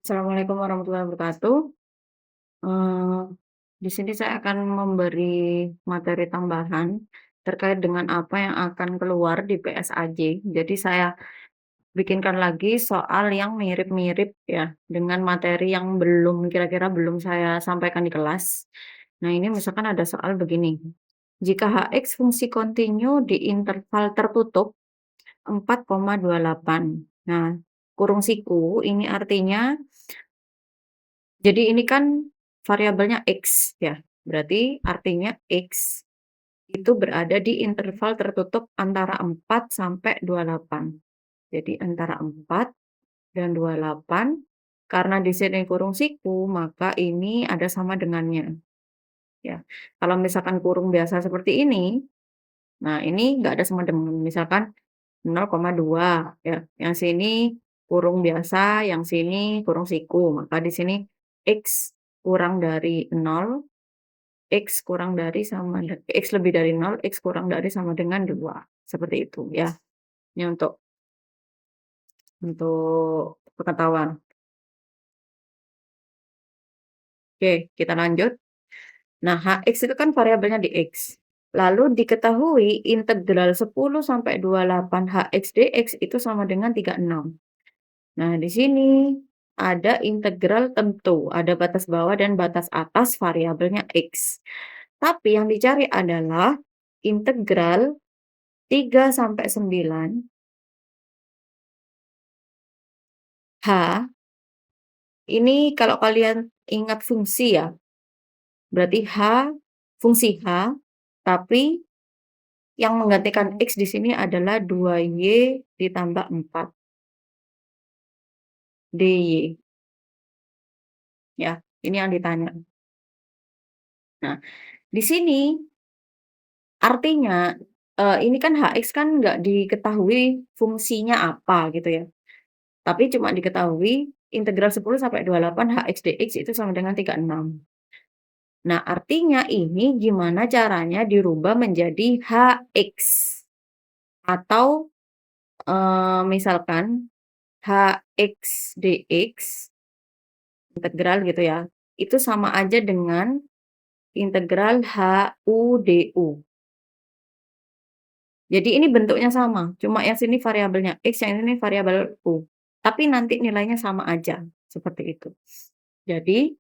Assalamualaikum warahmatullahi wabarakatuh. Eee, di sini saya akan memberi materi tambahan terkait dengan apa yang akan keluar di PSAJ. Jadi saya bikinkan lagi soal yang mirip-mirip ya, dengan materi yang kira-kira belum saya sampaikan di kelas. Nah, ini misalkan ada soal begini, jika Hx fungsi kontinu di interval tertutup 4,28. Nah, kurung siku ini artinya jadi ini kan variabelnya X ya, berarti artinya X itu berada di interval tertutup antara 4 sampai 28. Jadi antara 4 dan 28, karena di sini kurung siku, maka ini ada sama dengannya, ya. Kalau misalkan kurung biasa seperti ini, nah ini nggak ada sama dengan, misalkan 0,2 ya, yang sini kurung biasa, yang sini kurung siku, maka di sini X kurang dari 0, X kurang dari sama X lebih dari 0, X kurang dari sama dengan 2 seperti itu ya. Ini untuk pengetahuan. Oke, kita lanjut. Nah, Hx itu kan variabelnya di X. Lalu diketahui integral 10 sampai 28 Hx dx itu sama dengan 36. Nah, di sini ada integral tentu, ada batas bawah dan batas atas variabelnya X. Tapi yang dicari adalah integral 3 sampai 9 H, ini kalau kalian ingat fungsi ya, berarti fungsi H, tapi yang menggantikan X di sini adalah 2Y ditambah 4 DY, ya, ini yang ditanya. Nah, di sini artinya, ini kan Hx kan nggak diketahui fungsinya apa gitu ya, tapi cuma diketahui integral 10 sampai 28 Hx dx itu sama dengan 36. Nah, artinya ini gimana caranya dirubah menjadi Hx atau, misalkan Hx dx integral gitu ya, itu sama aja dengan integral Hu du. Jadi ini bentuknya sama, cuma yang sini variabelnya X, yang ini variabel U. Tapi nanti nilainya sama aja, seperti itu. Jadi,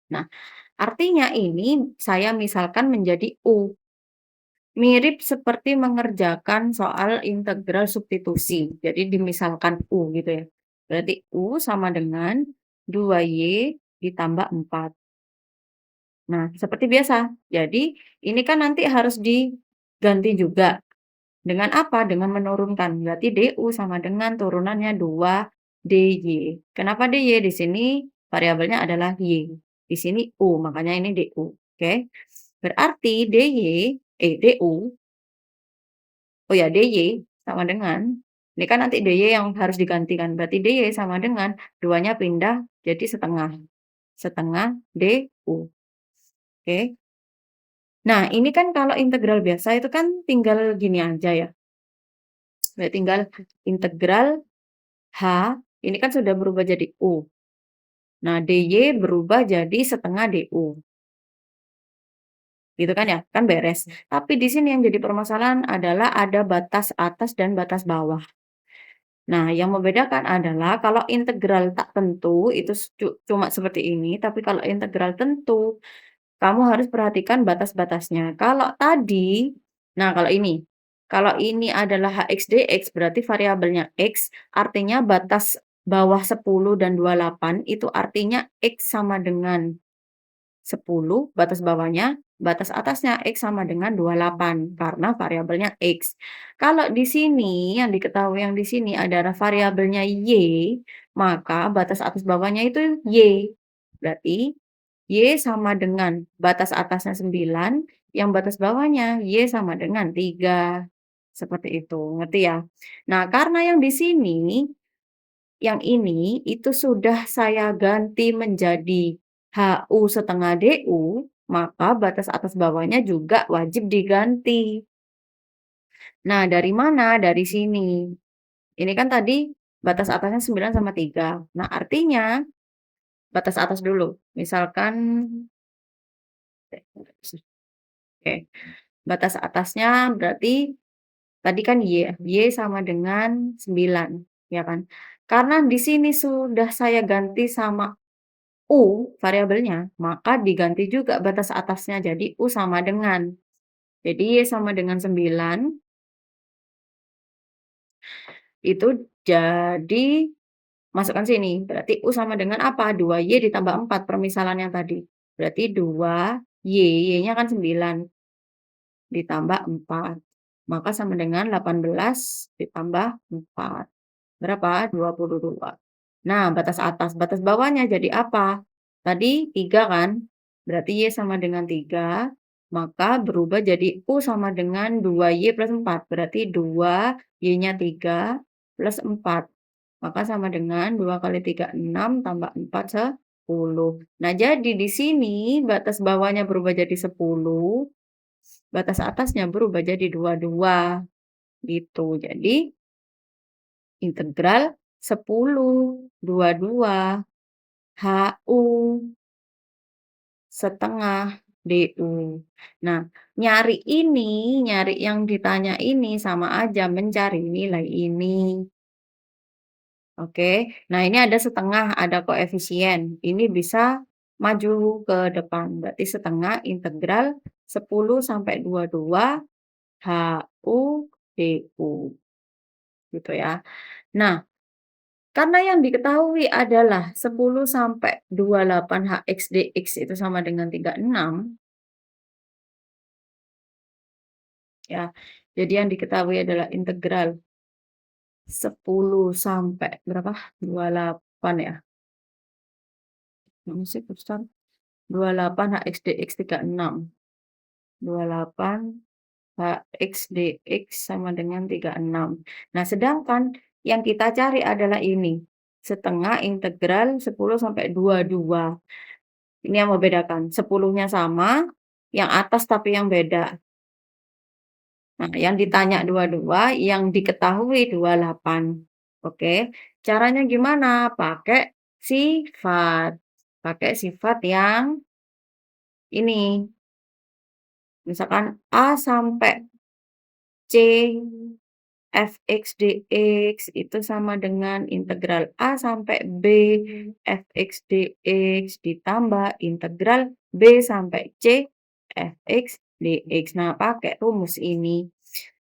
nah, artinya ini saya misalkan menjadi U. Mirip seperti mengerjakan soal integral substitusi. Jadi dimisalkan U gitu ya. Berarti U sama dengan 2Y ditambah 4. Nah, seperti biasa. Jadi ini kan nanti harus diganti juga. Dengan apa? Dengan menurunkan. Berarti DU sama dengan turunannya 2DY. Kenapa DY? Di sini variabelnya adalah Y. Di sini U, makanya ini DU. Oke. Berarti DU, oh ya DY sama dengan, ini kan nanti DY yang harus digantikan. Berarti DY sama dengan 2-nya pindah jadi setengah. Setengah DU. Oke. Nah, ini kan kalau integral biasa itu kan tinggal gini aja ya. Berarti tinggal integral H, ini kan sudah berubah jadi U. Nah, DY berubah jadi setengah DU. Gitu kan ya? Kan beres. Tapi di sini yang jadi permasalahan adalah ada batas atas dan batas bawah. Nah, yang membedakan adalah kalau integral tak tentu itu cuma seperti ini, tapi kalau integral tentu kamu harus perhatikan batas-batasnya. Kalau ini adalah Hx dx berarti variabelnya X, artinya batas bawah 10 dan 28 itu artinya X sama dengan 10 batas bawahnya, batas atasnya X sama dengan 28 karena variabelnya X. Kalau di sini yang diketahui yang di sini adalah variabelnya Y, maka batas atas bawahnya itu Y. Berarti Y sama dengan batas atasnya 9, yang batas bawahnya Y sama dengan 3. Seperti itu, ngerti ya? Nah, karena yang di sini yang ini, itu sudah saya ganti menjadi HU setengah DU, maka batas atas bawahnya juga wajib diganti. Nah, dari mana? Dari sini. Ini kan tadi batas atasnya 9 sama 3. Nah, artinya batas atas dulu, misalkan oke, batas atasnya berarti tadi kan Y ya, Y sama dengan 9, ya kan. Karena di sini sudah saya ganti sama U variabelnya, maka diganti juga batas atasnya jadi U sama dengan. Jadi Y sama dengan 9 itu jadi masukkan sini, berarti U sama dengan apa? 2Y ditambah 4 permisalan yang tadi. Berarti 2Y, Y-nya kan 9 ditambah 4, maka sama dengan 18 ditambah 4. Berapa? 22. Nah, batas atas, batas bawahnya jadi apa? Tadi 3 kan? Berarti Y sama dengan 3, maka berubah jadi U sama dengan 2Y plus 4. Berarti 2, Y-nya 3 plus 4. Maka sama dengan 2 kali 3, 6 tambah 4, 10. Nah, jadi di sini batas bawahnya berubah jadi 10, batas atasnya berubah jadi 22, gitu. Jadi integral 10/22 HU setengah DU. Nah, nyari yang ditanya ini sama aja mencari nilai ini. Oke. Nah, ini ada setengah, ada koefisien. Ini bisa maju ke depan. Berarti setengah integral 10 sampai 22 HU DU. Gitu ya. Nah, karena yang diketahui adalah 10 sampai 28 HX dx itu sama dengan 36, ya. Jadi yang diketahui adalah integral 10 sampai berapa? 28 ya? Mana sih besar? 28 HX dx 36. 28 HX dx sama dengan 36. Nah, sedangkan yang kita cari adalah ini, setengah integral 10 sampai 22. Ini yang membedakan, 10-nya sama, yang atas tapi yang beda. Nah, yang ditanya 22, yang diketahui 28. Oke, caranya gimana? Sifat. Pakai sifat yang ini, misalkan A sampai C fx dx itu sama dengan integral A sampai B fx dx ditambah integral B sampai C fx dx. Nah, pakai rumus ini.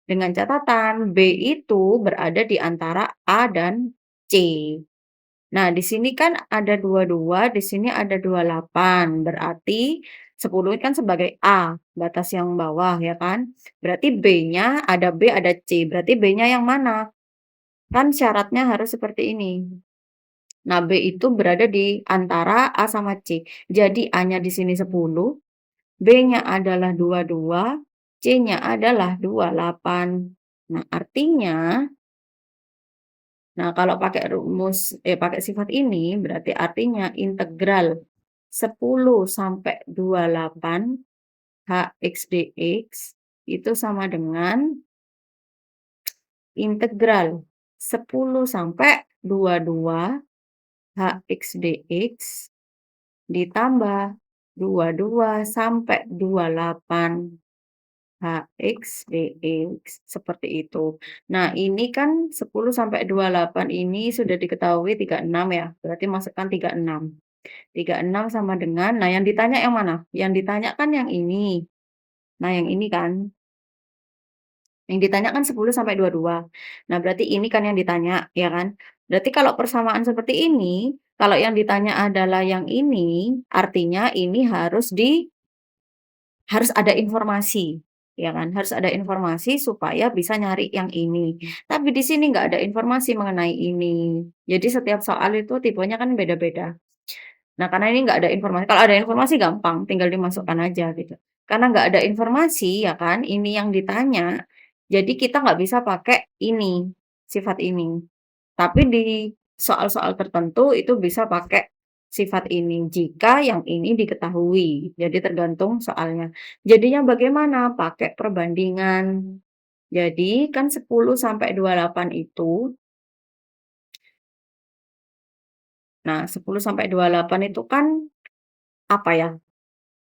Dengan catatan B itu berada di antara A dan C. Nah, di sini kan ada 22, di sini ada 28. Berarti 10 kan sebagai A, batas yang bawah ya kan. Berarti B-nya ada B, ada C. Berarti B-nya yang mana? Kan syaratnya harus seperti ini. Nah, B itu berada di antara A sama C. Jadi A-nya di sini 10, B-nya adalah 22, C-nya adalah 28. Nah, artinya kalau pakai sifat ini berarti artinya integral 10 sampai 28 HX dx itu sama dengan integral 10 sampai 22 HX dx ditambah 22 sampai 28 HX dx, seperti itu. Nah, ini kan 10 sampai 28 ini sudah diketahui 36 ya, berarti masukkan 36. 36 sama dengan yang ditanya yang mana? Yang ditanya kan yang ini. Nah, yang ini kan, yang ditanya kan 10 sampai 22. Nah, berarti ini kan yang ditanya, ya kan? Berarti kalau persamaan seperti ini, kalau yang ditanya adalah yang ini, artinya ini harus ada informasi, ya kan? Harus ada informasi supaya bisa nyari yang ini. Tapi di sini nggak ada informasi mengenai ini. Jadi setiap soal itu tipenya kan beda-beda. Nah, karena ini nggak ada informasi, kalau ada informasi gampang, tinggal dimasukkan aja gitu. Karena nggak ada informasi, ya kan, ini yang ditanya, jadi kita nggak bisa pakai ini, sifat ini. Tapi di soal-soal tertentu itu bisa pakai sifat ini, jika yang ini diketahui. Jadi tergantung soalnya. Jadinya bagaimana? Pakai perbandingan. Jadi kan 10 sampai 28 itu Nah, 10 sampai 28 itu kan, apa ya,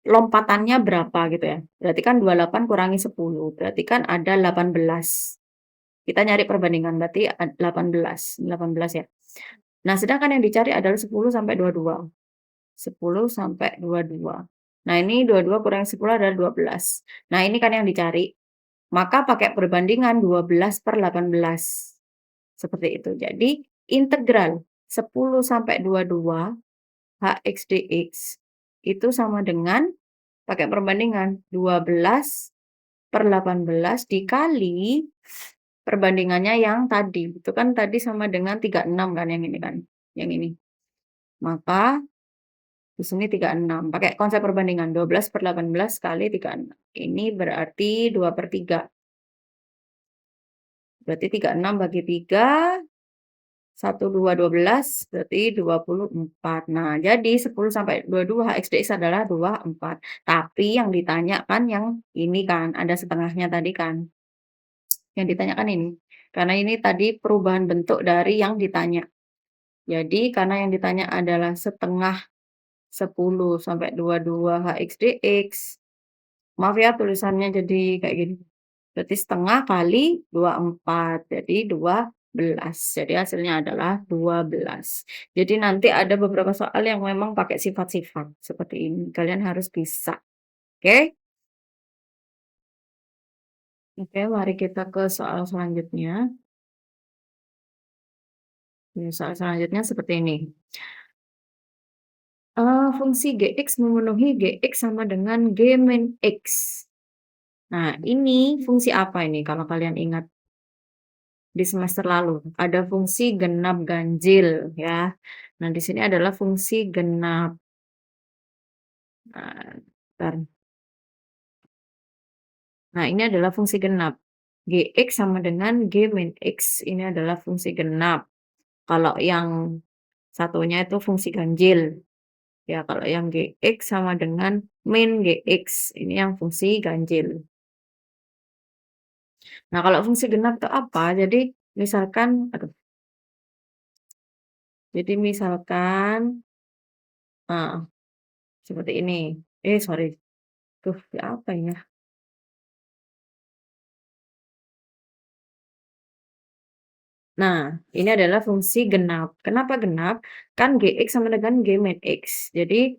lompatannya berapa gitu ya. Berarti kan 28 kurangi 10, berarti kan ada 18. Kita nyari perbandingan, berarti 18, 18 ya. Nah, sedangkan yang dicari adalah 10 sampai 22. 10 sampai 22. Nah, ini 22 kurangi 10 adalah 12. Nah, ini kan yang dicari, maka pakai perbandingan 12/18. Seperti itu. Jadi, integral 10 sampai 22 H X dx itu sama dengan pakai perbandingan 12/18 dikali perbandingannya yang tadi, itu kan tadi sama dengan 36 kan yang ini kan, yang ini. Maka di sini 36, pakai konsep perbandingan 12/18 kali 36. Ini berarti 2/3. Berarti 36 bagi 3, 1, 2, 12, berarti 24. Nah, jadi 10 sampai 22 HXDX adalah 24. Tapi yang ditanya kan yang ini kan, ada setengahnya tadi kan. Yang ditanyakan ini. Karena ini tadi perubahan bentuk dari yang ditanya. Jadi karena yang ditanya adalah setengah 10 sampai 22 HXDX. Maaf ya tulisannya jadi kayak gini. Berarti setengah kali 24, jadi 12. Jadi hasilnya adalah 12. Jadi nanti ada beberapa soal yang memang pakai sifat-sifat seperti ini. Kalian harus bisa. Oke? Oke, mari kita ke soal selanjutnya. Ini soal selanjutnya seperti ini. Fungsi Gx memenuhi Gx sama dengan G min X. Nah, ini fungsi apa ini kalau kalian ingat di semester lalu? Ada fungsi genap ganjil ya. Nah, di sini adalah fungsi genap. Nah, bentar. Nah, ini adalah fungsi genap. Gx sama dengan G min X. Ini adalah fungsi genap. Kalau yang satunya itu fungsi ganjil. Ya, kalau yang Gx sama dengan min Gx. Ini yang fungsi ganjil. Nah, kalau fungsi genap itu apa? Jadi, misalkan, aduh, jadi misalkan, ah, seperti ini. Sorry. Tuh, apa ya? Nah, ini adalah fungsi genap. Kenapa genap? Kan Gx sama dengan G min X. Jadi,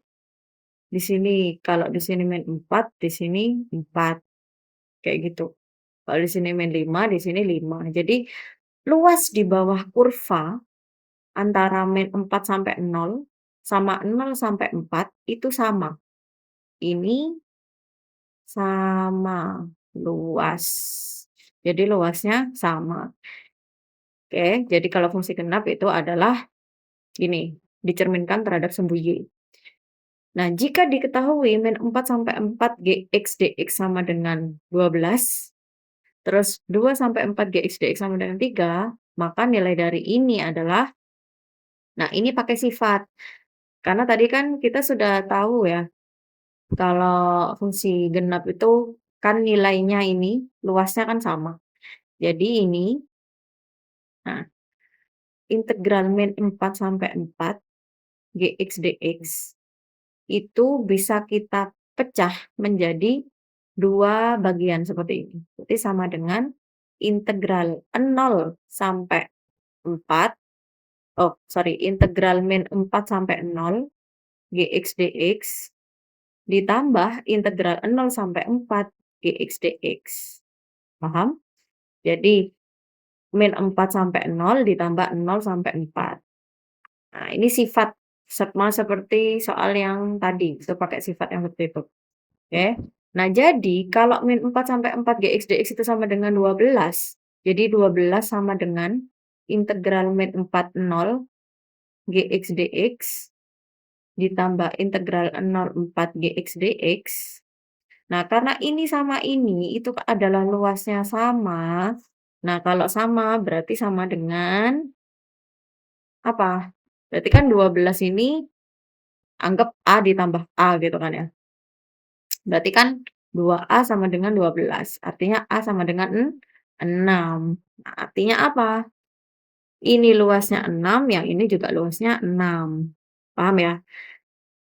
di sini, kalau di sini min 4, di sini 4. Kayak gitu. Kalau di sini min 5, di sini 5. Jadi, luas di bawah kurva antara min 4 sampai 0, sama 0 sampai 4, itu sama. Ini sama luas. Jadi, luasnya sama. Oke, jadi kalau fungsi genap itu adalah gini, dicerminkan terhadap sumbu Y. Nah, jika diketahui min 4 sampai 4 Gx dx sama dengan 12, terus 2 sampai 4 Gx dx sama dengan 3, maka nilai dari ini adalah, nah ini pakai sifat. Karena tadi kan kita sudah tahu ya, kalau fungsi genap itu kan nilainya ini, luasnya kan sama. Jadi ini, nah, integral min 4 sampai 4 Gx dx itu bisa kita pecah menjadi 2 bagian seperti ini. Berarti sama dengan integral 0 sampai 4, integral min 4 sampai 0 Gx dx ditambah integral 0 sampai 4 Gx dx. Paham? Jadi min 4 sampai 0 ditambah 0 sampai 4. Nah, ini sifat sama seperti soal yang tadi, itu pakai sifat yang seperti itu. Oke. Nah, jadi kalau min 4 sampai 4 Gx dx itu sama dengan 12, jadi 12 sama dengan integral min 4 0 Gx dx ditambah integral 0 4 Gx dx. Nah, karena ini sama ini itu adalah luasnya sama. Nah, kalau sama berarti sama dengan apa? Berarti kan 12 ini anggap A ditambah A gitu kan ya. Berarti kan 2A sama dengan 12, artinya A sama dengan 6. Nah, artinya apa? Ini luasnya 6, yang ini juga luasnya 6. Paham ya?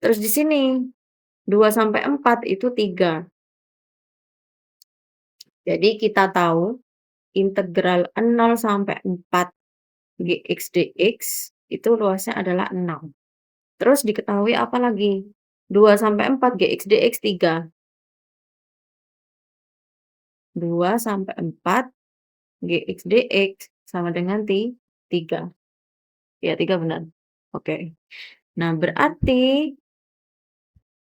Terus di sini 2 sampai 4 itu 3. Jadi kita tahu integral 0 sampai 4 Gx dx itu luasnya adalah 6. Terus diketahui apa lagi? 2 sampai 4 Gx dx 3. 2 sampai 4 Gx dx sama dengan 3. Ya, 3 benar. Oke. Nah, berarti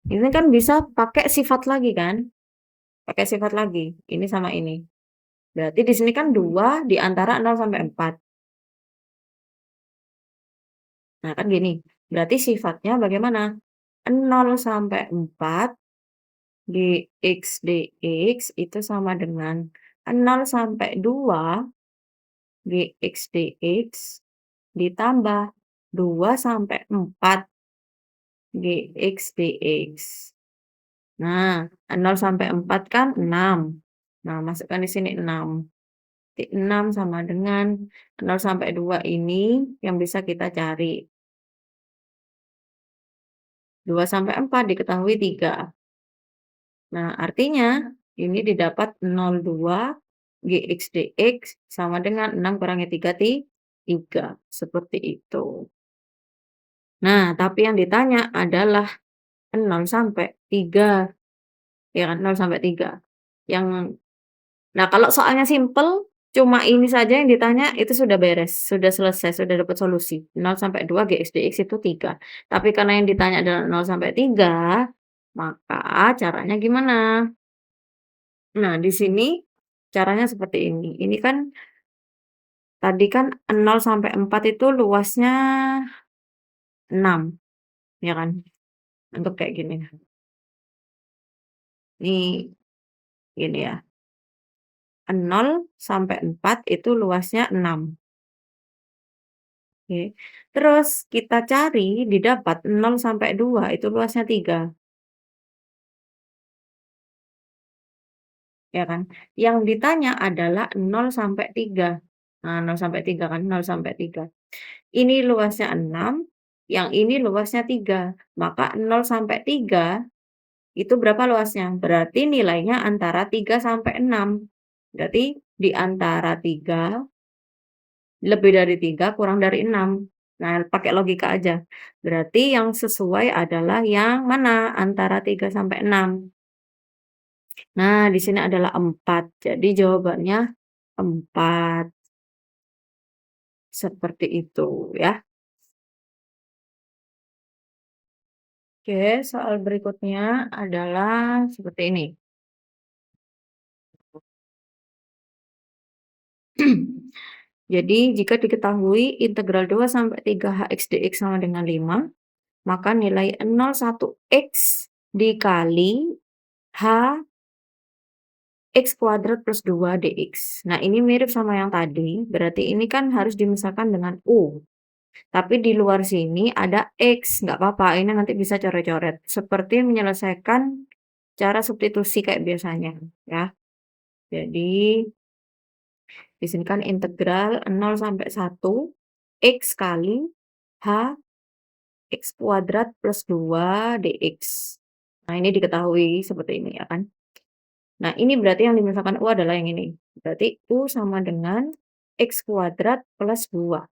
ini kan bisa pakai sifat lagi kan? Pakai sifat lagi, ini sama ini. Berarti di sini kan 2 di antara 0 sampai 4. Nah, kan gini, berarti sifatnya bagaimana? 0 sampai 4 dx dx itu sama dengan 0 sampai 2 Gx dx ditambah 2 sampai 4 Gx dx. Nah, 0 sampai 4 kan 6. Nah, masukkan di sini 6. 6 sama dengan 0 sampai 2 ini yang bisa kita cari. 2 sampai 4 diketahui 3. Nah, artinya ini didapat 0,2 Gx dx sama dengan 6 kurangi 3 3. Seperti itu. Nah, tapi yang ditanya adalah 0 sampai 3, ya kan, 0 sampai 3. Yang Nah, kalau soalnya simpel, cuma ini saja yang ditanya, itu sudah beres, sudah selesai, sudah dapat solusi. 0 sampai 2 Gx dx itu 3. Tapi karena yang ditanya adalah 0 sampai 3, maka caranya gimana? Nah, di sini caranya seperti ini. Ini kan tadi kan 0 sampai 4 itu luasnya 6, ya kan? Untuk kayak gini. Ini gini ya. 0 sampai 4 itu luasnya 6. Oke. Terus kita cari didapat 0 sampai 2 itu luasnya 3, ya kan? Yang ditanya adalah 0 sampai 3. Nah, 0 sampai 3 kan, 0 sampai 3. Ini luasnya 6, yang ini luasnya 3. Maka 0 sampai 3 itu berapa luasnya? Berarti nilainya antara 3 sampai 6. Berarti di antara 3, lebih dari 3, kurang dari 6. Nah, pakai logika aja. Berarti yang sesuai adalah yang mana? Antara 3 sampai 6. Nah, di sini adalah 4. Jadi jawabannya 4. Seperti itu ya. Oke, soal berikutnya adalah seperti ini. Jadi, jika diketahui integral 2 sampai 3 Hx dx sama dengan 5, maka nilai 0,1 X dikali H X kuadrat plus 2 dx. Nah, ini mirip sama yang tadi, berarti ini kan harus dimisahkan dengan U. Tapi di luar sini ada X, nggak apa-apa, ini nanti bisa coret-coret. Seperti menyelesaikan cara substitusi kayak biasanya, ya. Jadi, di sini kan integral 0 sampai 1, X kali H X kuadrat plus 2 dx. Nah, ini diketahui seperti ini ya kan. Nah, ini berarti yang dimisahkan U adalah yang ini. Berarti U sama dengan X kuadrat plus 2.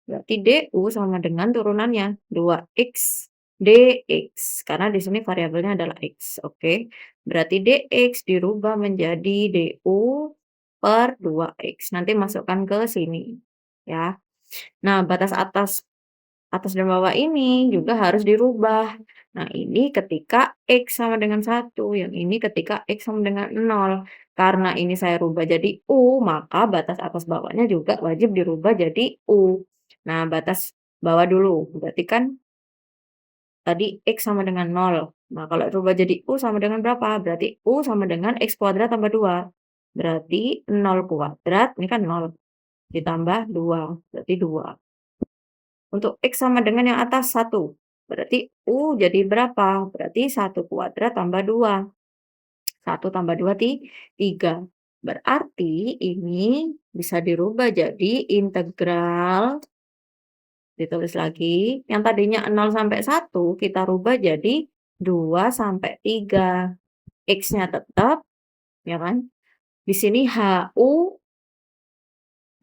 Berarti DU sama dengan turunannya 2X dx. Karena di sini variabelnya adalah X. Oke. Berarti dx dirubah menjadi DU per 2X. Nanti masukkan ke sini. Ya. Nah, batas atas dan bawah ini juga harus dirubah. Nah, ini ketika X sama dengan 1, yang ini ketika X sama dengan 0. Karena ini saya rubah jadi U, maka batas atas bawahnya juga wajib dirubah jadi U. Nah, batas bawah dulu, berarti kan tadi X sama dengan 0. Nah, kalau rubah jadi U sama dengan berapa? Berarti U sama dengan X kuadrat tambah 2. Berarti 0 kuadrat, ini kan 0, ditambah 2, berarti 2. Untuk X sama dengan yang atas 1. Berarti U jadi berapa? Berarti 1 kuadrat tambah 2. 1 tambah 2 3. Berarti ini bisa dirubah jadi integral, ditulis lagi, yang tadinya 0 sampai 1 kita rubah jadi 2 sampai 3. X-nya tetap, ya kan? Di sini HU,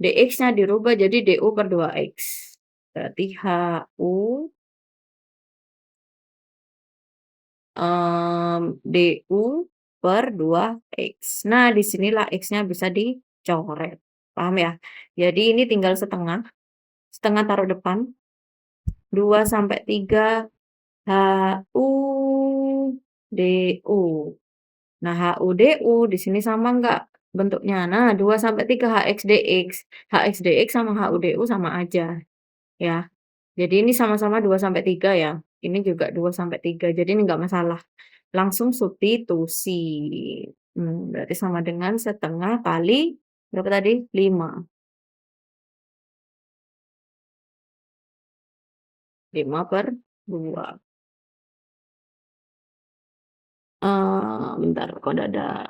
dx-nya dirubah jadi du/2x. Berarti HU, du/2x. Nah, di sinilah x-nya bisa dicoret, paham ya? Jadi ini tinggal setengah, setengah taruh depan, 2 sampai 3 HU du. Nah, HU du di sini sama nggak bentuknya? Nah, 2 sampai 3 HX dx. HX dx sama HU du sama aja, ya. Jadi ini sama-sama 2 sampai 3 ya. Ini juga 2 sampai 3. Jadi ini nggak masalah. Langsung substitusi. Berarti sama dengan setengah kali berapa tadi? 5. 5/2. Bentar kok ada.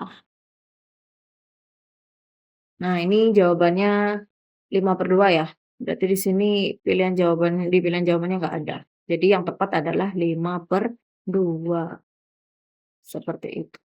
Nah, ini jawabannya 5/2 ya. Berarti di sini pilihan jawabannya nggak ada. Jadi yang tepat adalah 5/2, seperti itu.